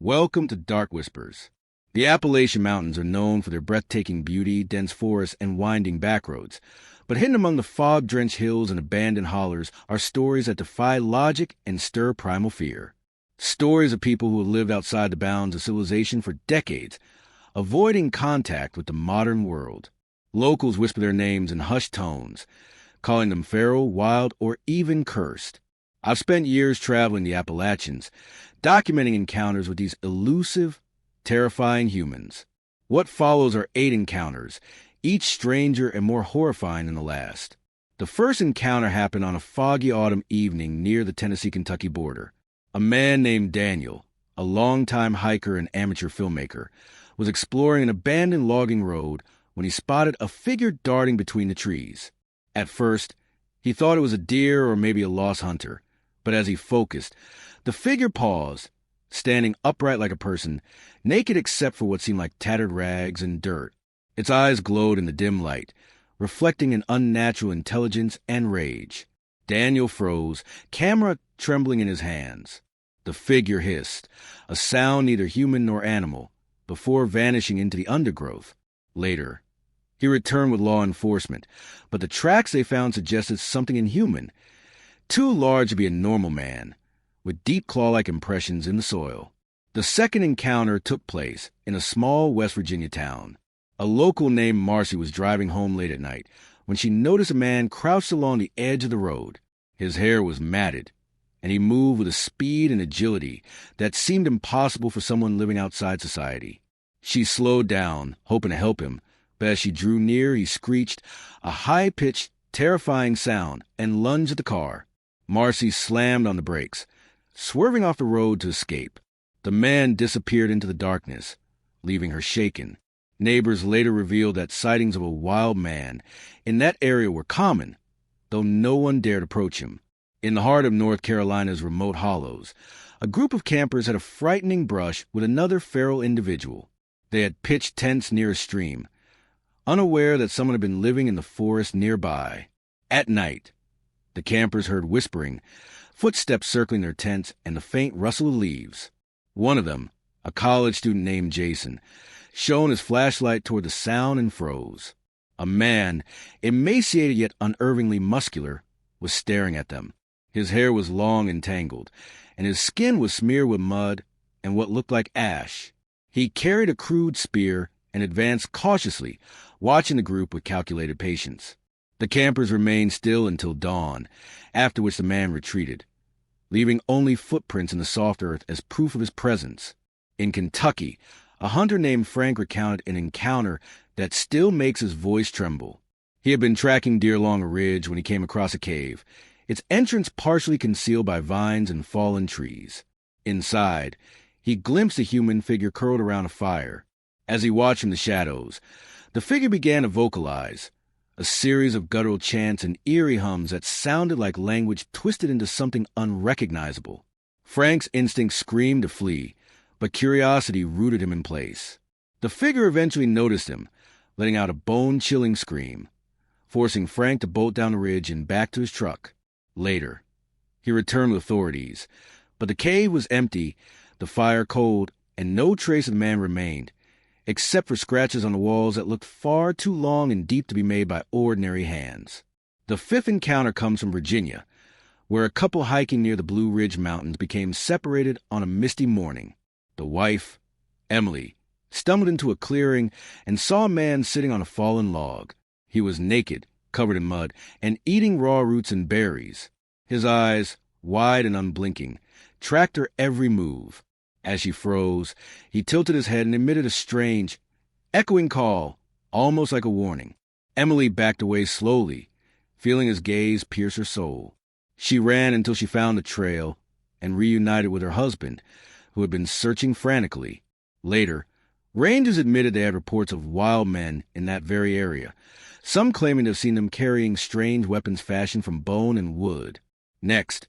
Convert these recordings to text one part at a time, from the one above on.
Welcome to Dark Whispers. The Appalachian Mountains are known for their breathtaking beauty, dense forests, and winding backroads. But hidden among the fog-drenched hills and abandoned hollers are stories that defy logic and stir primal fear. Stories of people who have lived outside the bounds of civilization for decades, avoiding contact with the modern world. Locals whisper their names in hushed tones, calling them feral, wild, or even cursed. I've spent years traveling the Appalachians, documenting encounters with these elusive, terrifying humans. What follows are 8 encounters, each stranger and more horrifying than the last. The first encounter happened on a foggy autumn evening near the Tennessee-Kentucky border. A man named Daniel, a longtime hiker and amateur filmmaker, was exploring an abandoned logging road when he spotted a figure darting between the trees. At first, he thought it was a deer or maybe a lost hunter. But as he focused, the figure paused, standing upright like a person, naked except for what seemed like tattered rags and dirt. Its eyes glowed in the dim light, reflecting an unnatural intelligence and rage. Daniel froze, camera trembling in his hands. The figure hissed, a sound neither human nor animal, before vanishing into the undergrowth. Later, he returned with law enforcement, but the tracks they found suggested something inhuman, too large to be a normal man, with deep claw-like impressions in the soil. The second encounter took place in a small West Virginia town. A local named Marcy was driving home late at night when she noticed a man crouched along the edge of the road. His hair was matted, and he moved with a speed and agility that seemed impossible for someone living outside society. She slowed down, hoping to help him, but as she drew near, he screeched a high-pitched, terrifying sound and lunged at the car. Marcy slammed on the brakes, swerving off the road to escape. The man disappeared into the darkness, leaving her shaken. Neighbors later revealed that sightings of a wild man in that area were common, though no one dared approach him. In the heart of North Carolina's remote hollows, a group of campers had a frightening brush with another feral individual. They had pitched tents near a stream, unaware that someone had been living in the forest nearby. At night, the campers heard whispering, footsteps circling their tents, and the faint rustle of leaves. One of them, a college student named Jason, shone his flashlight toward the sound and froze. A man, emaciated yet unervingly muscular, was staring at them. His hair was long and tangled, and his skin was smeared with mud and what looked like ash. He carried a crude spear and advanced cautiously, watching the group with calculated patience. The campers remained still until dawn, after which the man retreated, leaving only footprints in the soft earth as proof of his presence. In Kentucky, a hunter named Frank recounted an encounter that still makes his voice tremble. He had been tracking deer along a ridge when he came across a cave, its entrance partially concealed by vines and fallen trees. Inside, he glimpsed a human figure curled around a fire. As he watched from the shadows, the figure began to vocalize, a series of guttural chants and eerie hums that sounded like language twisted into something unrecognizable. Frank's instinct screamed to flee, but curiosity rooted him in place. The figure eventually noticed him, letting out a bone-chilling scream, forcing Frank to bolt down the ridge and back to his truck. Later, he returned with authorities, but the cave was empty, the fire cold, and no trace of the man remained, except for scratches on the walls that looked far too long and deep to be made by ordinary hands. The fifth encounter comes from Virginia, where a couple hiking near the Blue Ridge Mountains became separated on a misty morning. The wife, Emily, stumbled into a clearing and saw a man sitting on a fallen log. He was naked, covered in mud, and eating raw roots and berries. His eyes, wide and unblinking, tracked her every move. As she froze, he tilted his head and emitted a strange, echoing call, almost like a warning. Emily backed away slowly, feeling his gaze pierce her soul. She ran until she found the trail and reunited with her husband, who had been searching frantically. Later, rangers admitted they had reports of wild men in that very area, some claiming to have seen them carrying strange weapons fashioned from bone and wood. Next,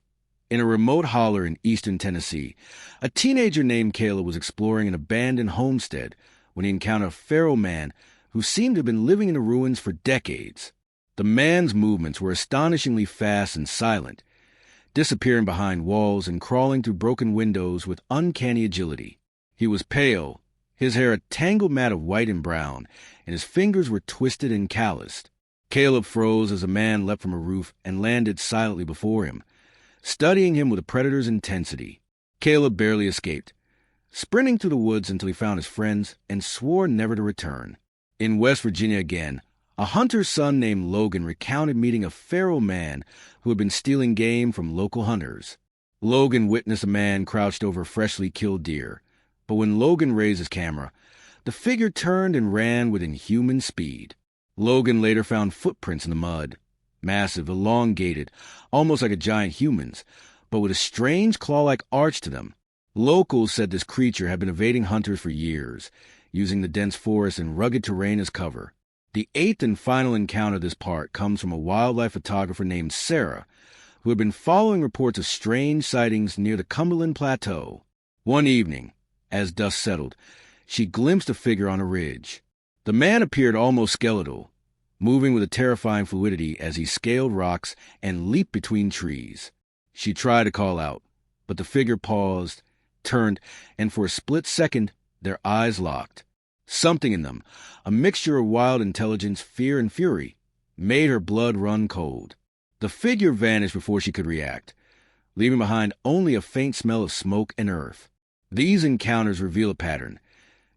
in a remote holler in eastern Tennessee, a teenager named Kayla was exploring an abandoned homestead when he encountered a feral man who seemed to have been living in the ruins for decades. The man's movements were astonishingly fast and silent, disappearing behind walls and crawling through broken windows with uncanny agility. He was pale, his hair a tangled mat of white and brown, and his fingers were twisted and calloused. Caleb froze as a man leapt from a roof and landed silently before him, studying him with a predator's intensity. Caleb barely escaped, sprinting through the woods until he found his friends and swore never to return. In West Virginia again, a hunter's son named Logan recounted meeting a feral man who had been stealing game from local hunters. Logan witnessed a man crouched over a freshly killed deer, but when Logan raised his camera, the figure turned and ran with inhuman speed. Logan later found footprints in the mud, massive, elongated, almost like a giant human's, but with a strange claw-like arch to them. Locals said this creature had been evading hunters for years, using the dense forest and rugged terrain as cover. The eighth and final encounter of this part comes from a wildlife photographer named Sarah, who had been following reports of strange sightings near the Cumberland Plateau. One evening, as dusk settled, she glimpsed a figure on a ridge. The man appeared almost skeletal, moving with a terrifying fluidity as he scaled rocks and leaped between trees. She tried to call out, but the figure paused, turned, and for a split second, their eyes locked. Something in them, a mixture of wild intelligence, fear, and fury, made her blood run cold. The figure vanished before she could react, leaving behind only a faint smell of smoke and earth. These encounters reveal a pattern.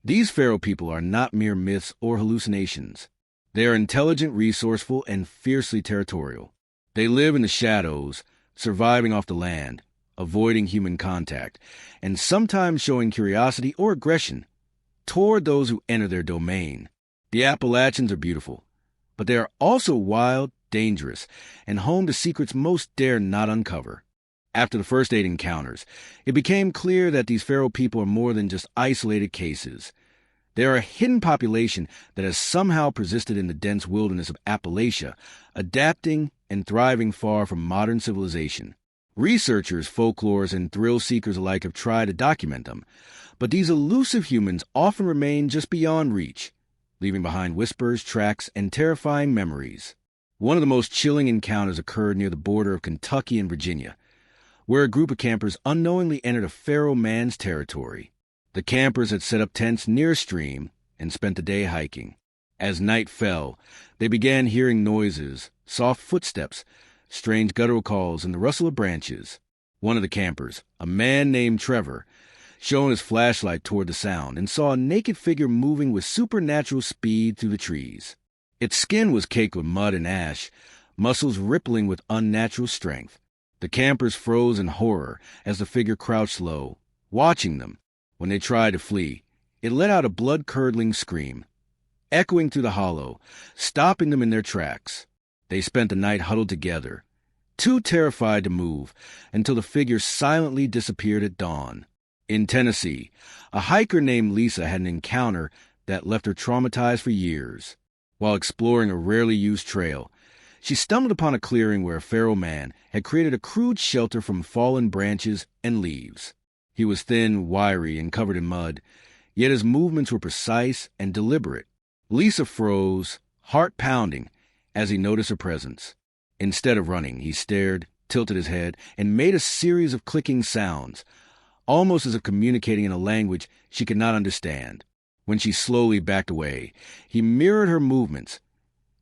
These feral people are not mere myths or hallucinations. They are intelligent, resourceful, and fiercely territorial. They live in the shadows, surviving off the land, avoiding human contact, and sometimes showing curiosity or aggression toward those who enter their domain. The Appalachians are beautiful, but they are also wild, dangerous, and home to secrets most dare not uncover. After the first 8 encounters, it became clear that these feral people are more than just isolated cases. They are a hidden population that has somehow persisted in the dense wilderness of Appalachia, adapting and thriving far from modern civilization. Researchers, folklorists, and thrill seekers alike have tried to document them, but these elusive humans often remain just beyond reach, leaving behind whispers, tracks, and terrifying memories. One of the most chilling encounters occurred near the border of Kentucky and Virginia, where a group of campers unknowingly entered a feral man's territory. The campers had set up tents near a stream and spent the day hiking. As night fell, they began hearing noises, soft footsteps, strange guttural calls, and the rustle of branches. One of the campers, a man named Trevor, shone his flashlight toward the sound and saw a naked figure moving with supernatural speed through the trees. Its skin was caked with mud and ash, muscles rippling with unnatural strength. The campers froze in horror as the figure crouched low, watching them. When they tried to flee, it let out a blood-curdling scream, echoing through the hollow, stopping them in their tracks. They spent the night huddled together, too terrified to move, until the figure silently disappeared at dawn. In Tennessee, a hiker named Lisa had an encounter that left her traumatized for years. While exploring a rarely used trail, she stumbled upon a clearing where a feral man had created a crude shelter from fallen branches and leaves. He was thin, wiry, and covered in mud, yet his movements were precise and deliberate. Lisa froze, heart pounding, as he noticed her presence. Instead of running, he stared, tilted his head, and made a series of clicking sounds, almost as if communicating in a language she could not understand. When she slowly backed away, he mirrored her movements,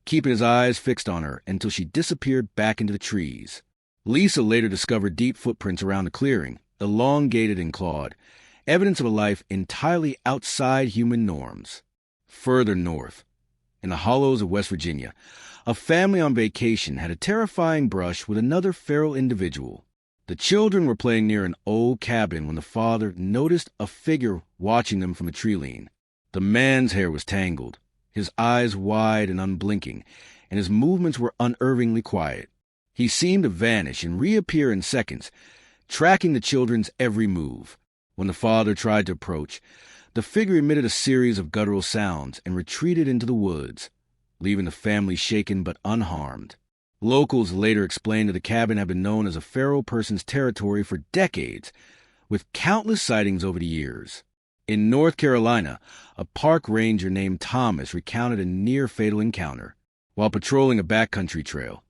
keeping his eyes fixed on her until she disappeared back into the trees. Lisa later discovered deep footprints around the clearing, elongated and clawed, evidence of a life entirely outside human norms. Further north, in the hollows of West Virginia, a family on vacation had a terrifying brush with another feral individual. The children were playing near an old cabin when the father noticed a figure watching them from a tree lean. The man's hair was tangled, his eyes wide and unblinking, and his movements were unnervingly quiet. He seemed to vanish and reappear in seconds, tracking the children's every move. When the father tried to approach, the figure emitted a series of guttural sounds and retreated into the woods, leaving the family shaken but unharmed. Locals later explained that the cabin had been known as a feral person's territory for decades, with countless sightings over the years. In North Carolina, a park ranger named Thomas recounted a near-fatal encounter. While patrolling a backcountry trail,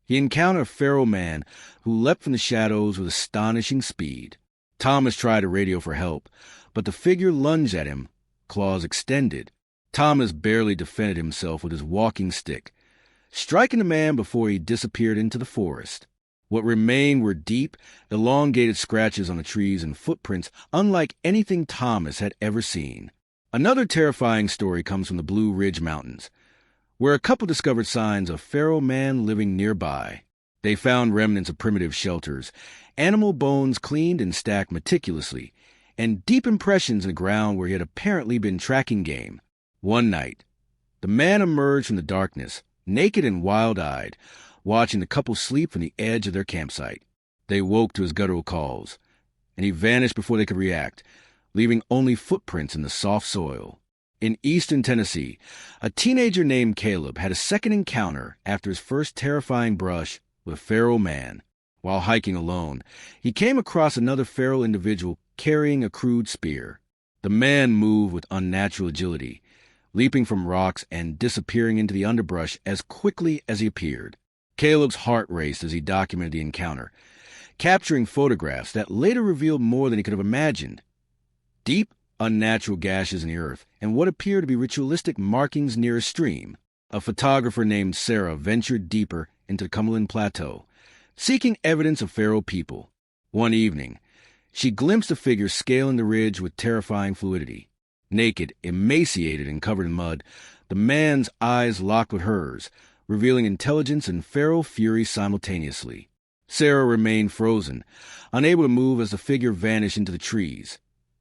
he encountered a feral man who leapt from the shadows with astonishing speed. Thomas tried to radio for help, but the figure lunged at him, claws extended. Thomas barely defended himself with his walking stick, striking the man before he disappeared into the forest. What remained were deep, elongated scratches on the trees and footprints unlike anything Thomas had ever seen. Another terrifying story comes from the Blue Ridge Mountains, where a couple discovered signs of feral man living nearby. They found remnants of primitive shelters, animal bones cleaned and stacked meticulously, and deep impressions in the ground where he had apparently been tracking game. One night, the man emerged from the darkness, naked and wild-eyed, watching the couple sleep from the edge of their campsite. They woke to his guttural calls, and he vanished before they could react, leaving only footprints in the soft soil. In eastern Tennessee, a teenager named Caleb had a second encounter after his first terrifying brush with a feral man. While hiking alone, he came across another feral individual carrying a crude spear. The man moved with unnatural agility, leaping from rocks and disappearing into the underbrush as quickly as he appeared. Caleb's heart raced as he documented the encounter, capturing photographs that later revealed more than he could have imagined. Deep, unnatural gashes in the earth and what appeared to be ritualistic markings near a stream. A photographer named Sarah ventured deeper into the Cumberland Plateau, seeking evidence of feral people. One evening, she glimpsed a figure scaling the ridge with terrifying fluidity. Naked, emaciated, and covered in mud, the man's eyes locked with hers, revealing intelligence and feral fury simultaneously. Sarah remained frozen, unable to move as the figure vanished into the trees,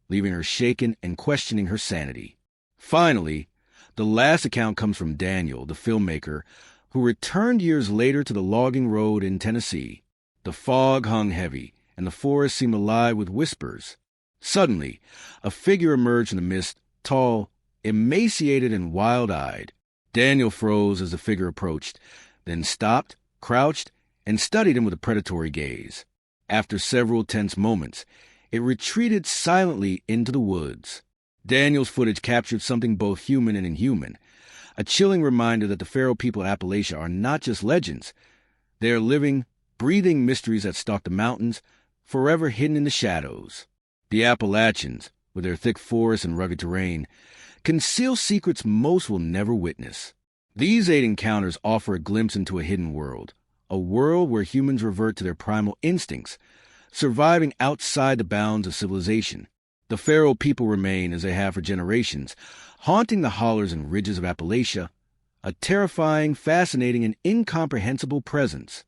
leaving her shaken and questioning her sanity. Finally, the last account comes from Daniel, the filmmaker, who returned years later to the logging road in Tennessee. The fog hung heavy, and the forest seemed alive with whispers. Suddenly, a figure emerged from the mist, tall, emaciated, and wild-eyed. Daniel froze as the figure approached, then stopped, crouched, and studied him with a predatory gaze. After several tense moments, it retreated silently into the woods. Daniel's footage captured something both human and inhuman, a chilling reminder that the feral people of Appalachia are not just legends. They are living, breathing mysteries that stalk the mountains, forever hidden in the shadows. The Appalachians, with their thick forests and rugged terrain, conceal secrets most will never witness. These 8 encounters offer a glimpse into a hidden world, a world where humans revert to their primal instincts, surviving outside the bounds of civilization. The feral people remain, as they have for generations, haunting the hollers and ridges of Appalachia, a terrifying, fascinating, and incomprehensible presence.